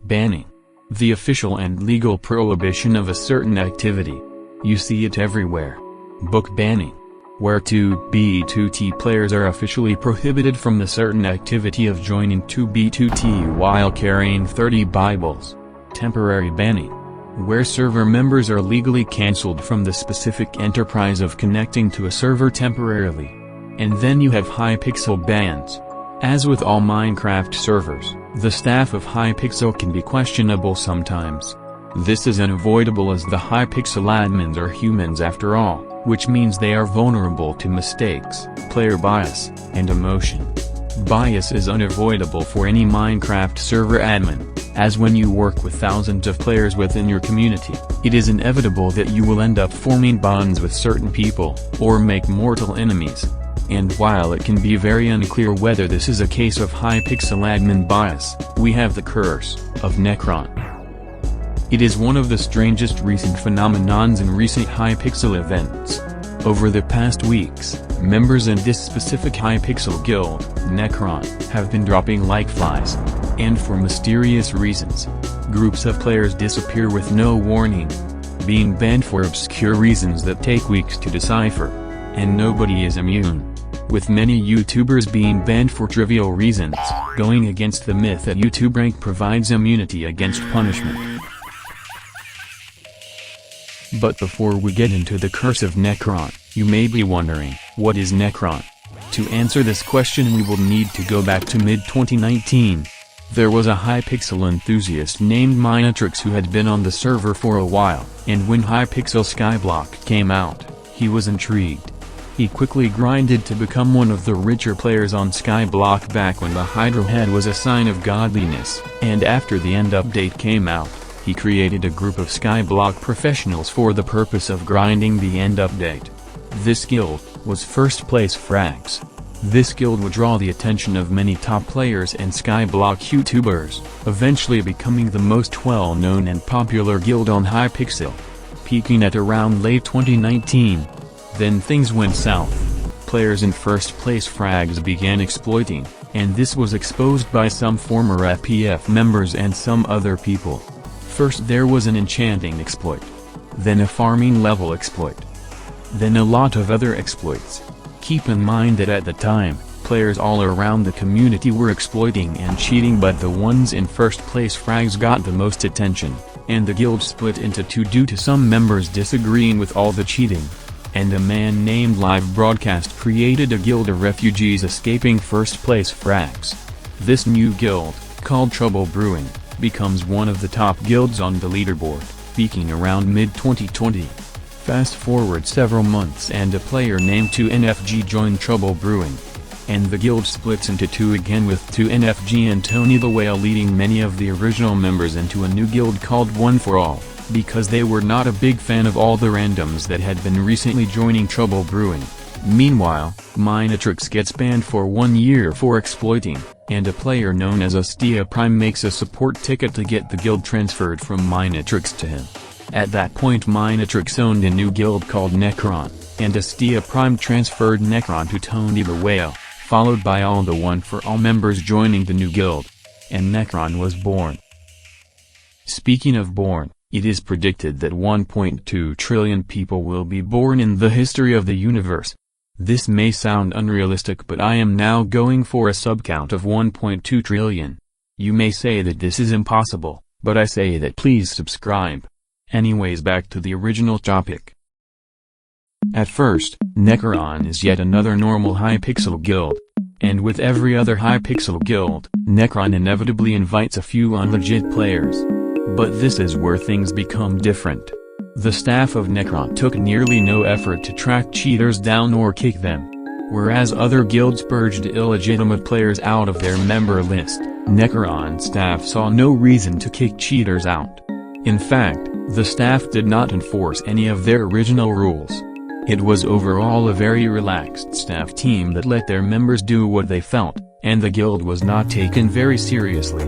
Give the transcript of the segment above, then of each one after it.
Banning. The official and legal prohibition of a certain activity. You see it everywhere. Book banning. Where 2B2T players are officially prohibited from the certain activity of joining 2B2T while carrying 30 Bibles. Temporary banning. Where server members are legally cancelled from the specific enterprise of connecting to a server temporarily. And then you have Hypixel bans. As with all Minecraft servers, the staff of Hypixel can be questionable sometimes. This is unavoidable as the Hypixel admins are humans after all, which means they are vulnerable to mistakes, player bias, and emotion. Bias is unavoidable for any Minecraft server admin, as when you work with thousands of players within your community, it is inevitable that you will end up forming bonds with certain people, or make mortal enemies. And while it can be very unclear whether this is a case of Hypixel admin bias, we have the curse of Necron. It is one of the strangest recent phenomenons in recent Hypixel events. Over the past weeks, members in this specific Hypixel guild, Necron, have been dropping like flies. And for mysterious reasons. Groups of players disappear with no warning. Being banned for obscure reasons that take weeks to decipher. And nobody is immune. With many YouTubers being banned for trivial reasons, going against the myth that YouTube rank provides immunity against punishment. But before we get into the curse of Necron, you may be wondering, what is Necron? To answer this question we will need to go back to mid-2019. There was a Hypixel enthusiast named Minatrix who had been on the server for a while, and when Hypixel Skyblock came out, he was intrigued. He quickly grinded to become one of the richer players on Skyblock back when the Hydro head was a sign of godliness, and after the end update came out, he created a group of Skyblock professionals for the purpose of grinding the end update. This guild was First Place Frags. This guild would draw the attention of many top players and Skyblock YouTubers, eventually becoming the most well-known and popular guild on Hypixel. Peaking at around late 2019. Then things went south. Players in First Place Frags began exploiting, and this was exposed by some former FPF members and some other people. First there was an enchanting exploit. Then a farming level exploit. Then a lot of other exploits. Keep in mind that at the time, players all around the community were exploiting and cheating, but the ones in First Place Frags got the most attention, and the guild split into two due to some members disagreeing with all the cheating. And a man named Live Broadcast created a guild of refugees escaping First Place Frags. This new guild, called Trouble Brewing, becomes one of the top guilds on the leaderboard, peaking around mid-2020. Fast forward several months and a player named 2NFG joined Trouble Brewing. And the guild splits into two again with 2NFG and Tony the Whale leading many of the original members into a new guild called One for All, because they were not a big fan of all the randoms that had been recently joining Trouble Brewing. Meanwhile, Minatrix gets banned for 1 year for exploiting, and a player known as Astia Prime makes a support ticket to get the guild transferred from Minatrix to him. At that point Minatrix owned a new guild called Necron, and Astia Prime transferred Necron to Tony the Whale, followed by all the One for All members joining the new guild. And Necron was born. Speaking of born, it is predicted that 1.2 trillion people will be born in the history of the universe. This may sound unrealistic, but I am now going for a subcount of 1.2 trillion. You may say that this is impossible, but I say that please subscribe. Anyways, back to the original topic. At first, Necron is yet another normal Hypixel guild. And with every other Hypixel guild, Necron inevitably invites a few unlegit players. But this is where things become different. The staff of Necron took nearly no effort to track cheaters down or kick them. Whereas other guilds purged illegitimate players out of their member list, Necron staff saw no reason to kick cheaters out. In fact, the staff did not enforce any of their original rules. It was overall a very relaxed staff team that let their members do what they felt, and the guild was not taken very seriously.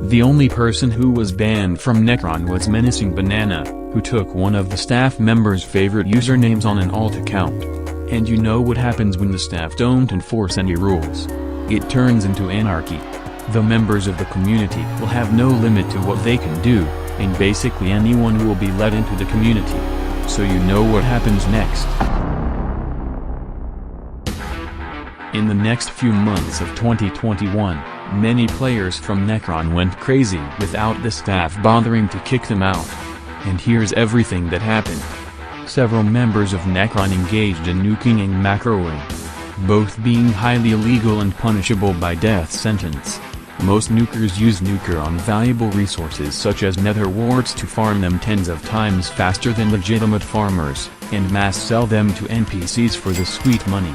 The only person who was banned from Necron was Menacing Banana, who took one of the staff members' favorite usernames on an alt account. And you know what happens when the staff don't enforce any rules. It turns into anarchy. The members of the community will have no limit to what they can do, and basically anyone who will be let into the community. So you know what happens next. In the next few months of 2021, many players from Necron went crazy without the staff bothering to kick them out. And here's everything that happened. Several members of Necron engaged in nuking and macroing, both being highly illegal and punishable by death sentence. Most nukers use nuker on valuable resources such as nether warts to farm them tens of times faster than legitimate farmers, and mass sell them to NPCs for the sweet money.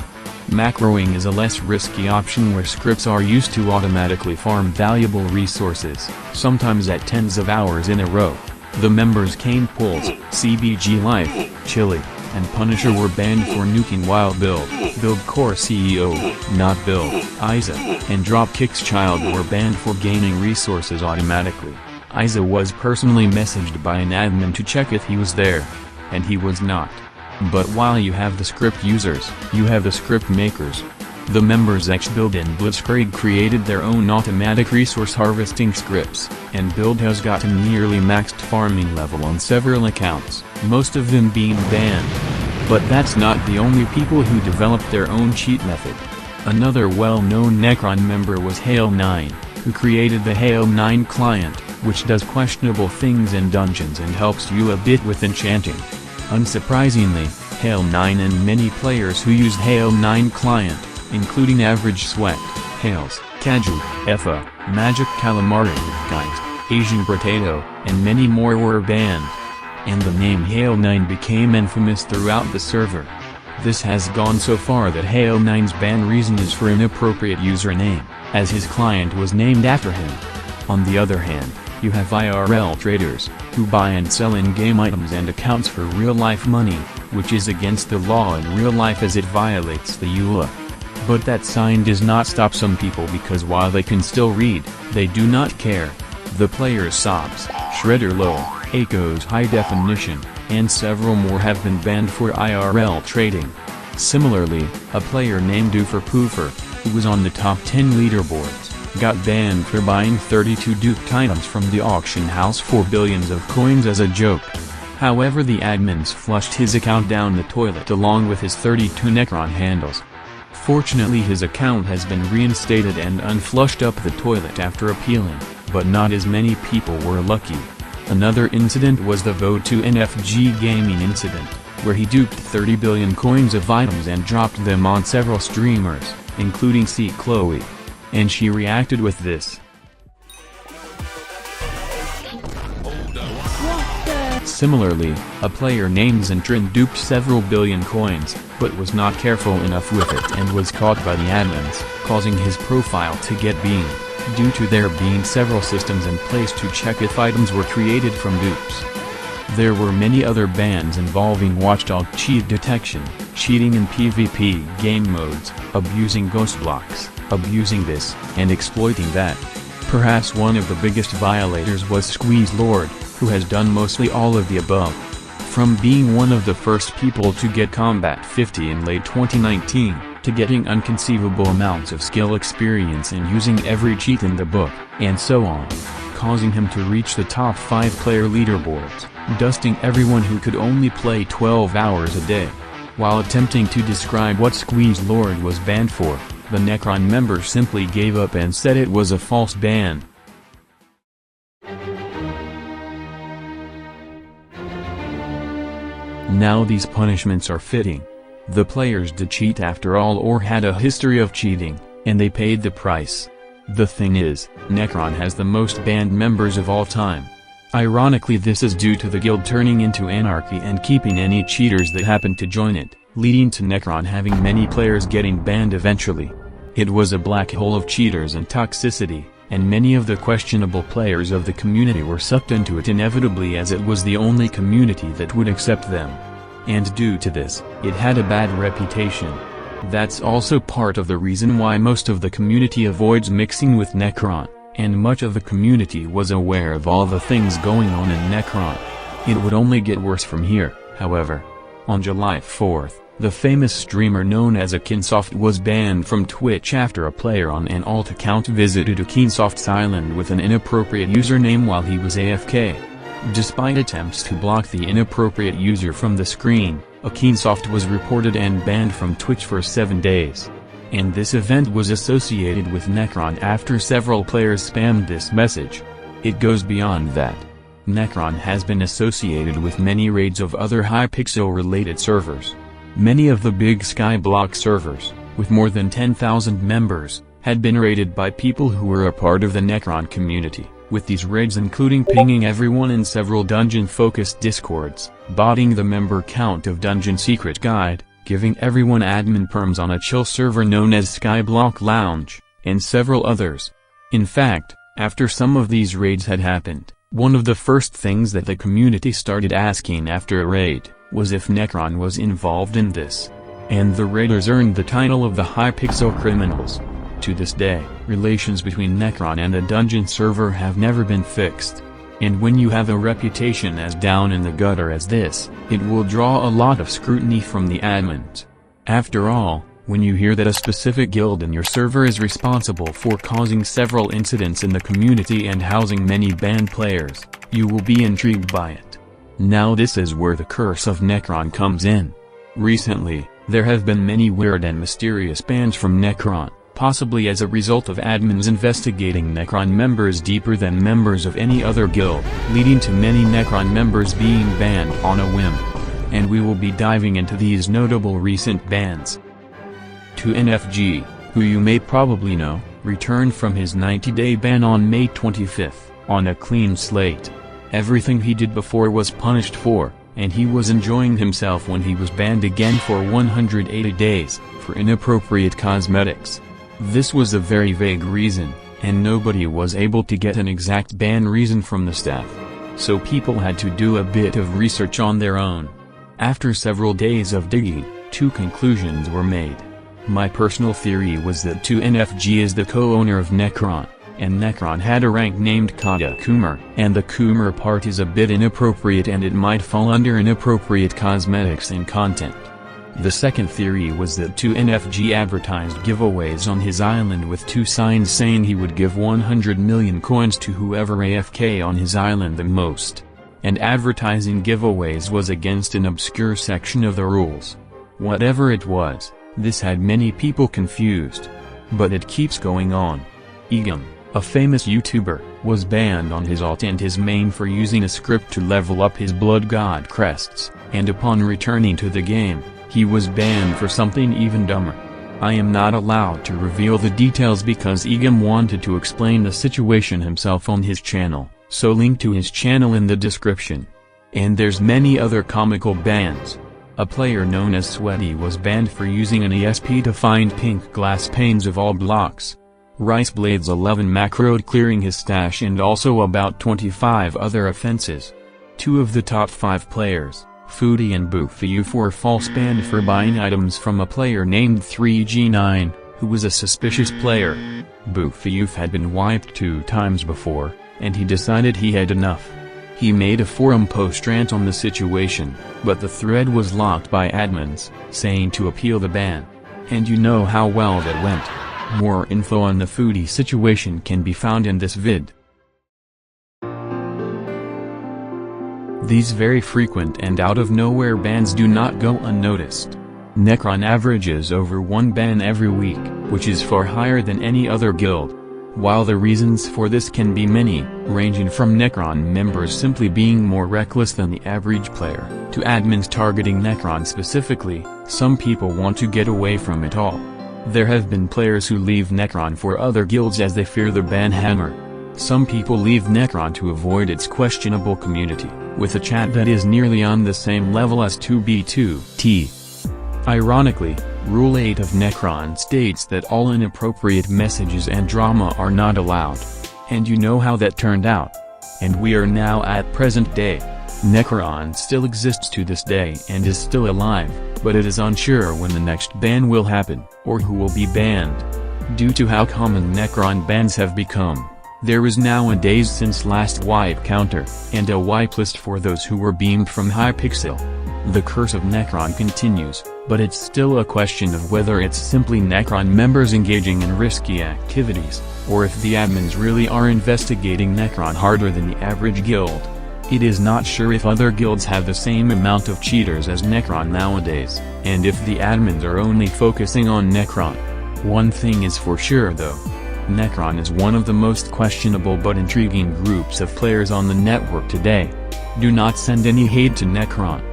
Macroing is a less risky option where scripts are used to automatically farm valuable resources, sometimes at tens of hours in a row. The members Kane Pulse, CBG Life, Chili, and Punisher were banned for nuking while Build Core CEO, not Build, Isa, and Dropkick's Child were banned for gaining resources automatically. Isa was personally messaged by an admin to check if he was there, and he was not. But while you have the script users, you have the script makers. The members Xbuild and Blitzkrieg created their own automatic resource harvesting scripts, and Build has gotten nearly maxed farming level on several accounts, most of them being banned. But that's not the only people who developed their own cheat method. Another well-known Necron member was Hale9, who created the Hale9 client, which does questionable things in dungeons and helps you a bit with enchanting. Unsurprisingly, Hale9 and many players who used Hale9 client, including Average Sweat, Hales, Kaju, Effa, Magic Calamari, Geist, Asian Potato, and many more were banned. And the name Hale9 became infamous throughout the server. This has gone so far that Hale9's ban reason is for inappropriate username, as his client was named after him. On the other hand, you have IRL traders, who buy and sell in-game items and accounts for real-life money, which is against the law in real life as it violates the EULA. But that sign does not stop some people because while they can still read, they do not care. The players Sobs, Shredder LOL, Ako's High Definition, and several more have been banned for IRL trading. Similarly, a player named Doofer who was on the top 10 leaderboards, got banned for buying 32 duped items from the auction house for billions of coins as a joke. However, the admins flushed his account down the toilet along with his 32 Necron handles. Fortunately, his account has been reinstated and unflushed up the toilet after appealing, but not as many people were lucky. Another incident was the Vo2NFG gaming incident, where he duped 30 billion coins of items and dropped them on several streamers, including C. Chloe. And she reacted with this. Similarly, a player named Zentrin duped several billion coins, but was not careful enough with it and was caught by the admins, causing his profile to get beamed, due to there being several systems in place to check if items were created from dupes. There were many other bans involving watchdog cheat detection, cheating in PvP game modes, abusing ghost blocks, abusing this, and exploiting that. Perhaps one of the biggest violators was Squeeze Lord, who has done mostly all of the above. From being one of the first people to get Combat 50 in late 2019, to getting inconceivable amounts of skill experience and using every cheat in the book, and so on, causing him to reach the top 5 player leaderboards, dusting everyone who could only play 12 hours a day. While attempting to describe what Squeeze Lord was banned for, the Necron member simply gave up and said it was a false ban. Now these punishments are fitting. The players did cheat after all or had a history of cheating, and they paid the price. The thing is, Necron has the most banned members of all time. Ironically, this is due to the guild turning into anarchy and keeping any cheaters that happen to join it, leading to Necron having many players getting banned eventually. It was a black hole of cheaters and toxicity, and many of the questionable players of the community were sucked into it inevitably as it was the only community that would accept them. And due to this, it had a bad reputation. That's also part of the reason why most of the community avoids mixing with Necron, and much of the community was aware of all the things going on in Necron. It would only get worse from here, however. On July 4th, The famous streamer known as Akinsoft was banned from Twitch after a player on an alt account visited Akinsoft's island with an inappropriate username while he was AFK. Despite attempts to block the inappropriate user from the screen, Akinsoft was reported and banned from Twitch for 7 days. And this event was associated with Necron after several players spammed this message. It goes beyond that. Necron has been associated with many raids of other Hypixel-related servers. Many of the big Skyblock servers, with more than 10,000 members, had been raided by people who were a part of the Necron community, with these raids including pinging everyone in several dungeon-focused discords, botting the member count of Dungeon Secret Guide, giving everyone admin perms on a chill server known as Skyblock Lounge, and several others. In fact, after some of these raids had happened, one of the first things that the community started asking after a raid was if Necron was involved in this. And the raiders earned the title of the Hypixel criminals. To this day, relations between Necron and the dungeon server have never been fixed. And when you have a reputation as down in the gutter as this, it will draw a lot of scrutiny from the admins. After all, when you hear that a specific guild in your server is responsible for causing several incidents in the community and housing many banned players, you will be intrigued by it. Now this is where the curse of Necron comes in. Recently, there have been many weird and mysterious bans from Necron, possibly as a result of admins investigating Necron members deeper than members of any other guild, leading to many Necron members being banned on a whim. And we will be diving into these notable recent bans. 2NFG, who you may probably know, returned from his 90-day ban on May 25th, on a clean slate. Everything he did before was punished for, and he was enjoying himself when he was banned again for 180 days, for inappropriate cosmetics. This was a very vague reason, and nobody was able to get an exact ban reason from the staff. So people had to do a bit of research on their own. After several days of digging, 2 conclusions were made. My personal theory was that 2NFG is the co-owner of Necron, and Necron had a rank named Kata Kumar, and the Kumar part is a bit inappropriate and it might fall under inappropriate cosmetics and content. The second theory was that 2NFG advertised giveaways on his island with 2 signs saying he would give 100 million coins to whoever AFK on his island the most. And advertising giveaways was against an obscure section of the rules. Whatever it was, this had many people confused. But it keeps going on. Egum, a famous YouTuber, was banned on his alt and his main for using a script to level up his blood god crests, and upon returning to the game, he was banned for something even dumber. I am not allowed to reveal the details because Egum wanted to explain the situation himself on his channel, so link to his channel in the description. And there's many other comical bans. A player known as Sweaty was banned for using an ESP to find pink glass panes of all blocks. Riceblades 11 macroed clearing his stash and also about 25 other offenses. 2 of the top 5 players, Foodie and Boofyuf, were false banned for buying items from a player named 3G9, who was a suspicious player. Boofyuf had been wiped 2 times before, and he decided he had enough. He made a forum post rant on the situation, but the thread was locked by admins, saying to appeal the ban. And you know how well that went. More info on the Foodie situation can be found in this vid. These very frequent and out-of-nowhere bans do not go unnoticed. Necron averages over 1 ban every week, which is far higher than any other guild. While the reasons for this can be many, ranging from Necron members simply being more reckless than the average player, to admins targeting Necron specifically, some people want to get away from it all. There have been players who leave Necron for other guilds as they fear the ban hammer. Some people leave Necron to avoid its questionable community, with a chat that is nearly on the same level as 2B2T. Ironically, Rule 8 of Necron states that all inappropriate messages and drama are not allowed. And you know how that turned out. And we are now at present day. Necron still exists to this day and is still alive, but it is unsure when the next ban will happen, or who will be banned. Due to how common Necron bans have become, there is now a days since last wipe counter, and a wipe list for those who were beamed from Hypixel. The curse of Necron continues, But it's still a question of whether it's simply Necron members engaging in risky activities, or if the admins really are investigating Necron harder than the average guild. It is not sure if other guilds have the same amount of cheaters as Necron nowadays, and if the admins are only focusing on Necron. One thing is for sure though. Necron is one of the most questionable but intriguing groups of players on the network today. Do not send any hate to Necron.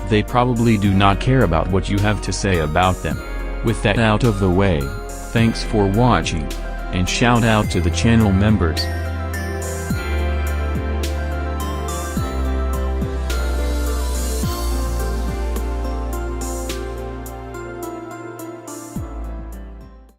They probably do not care about what you have to say about them. With that out of the way, thanks for watching, and shout out to the channel members.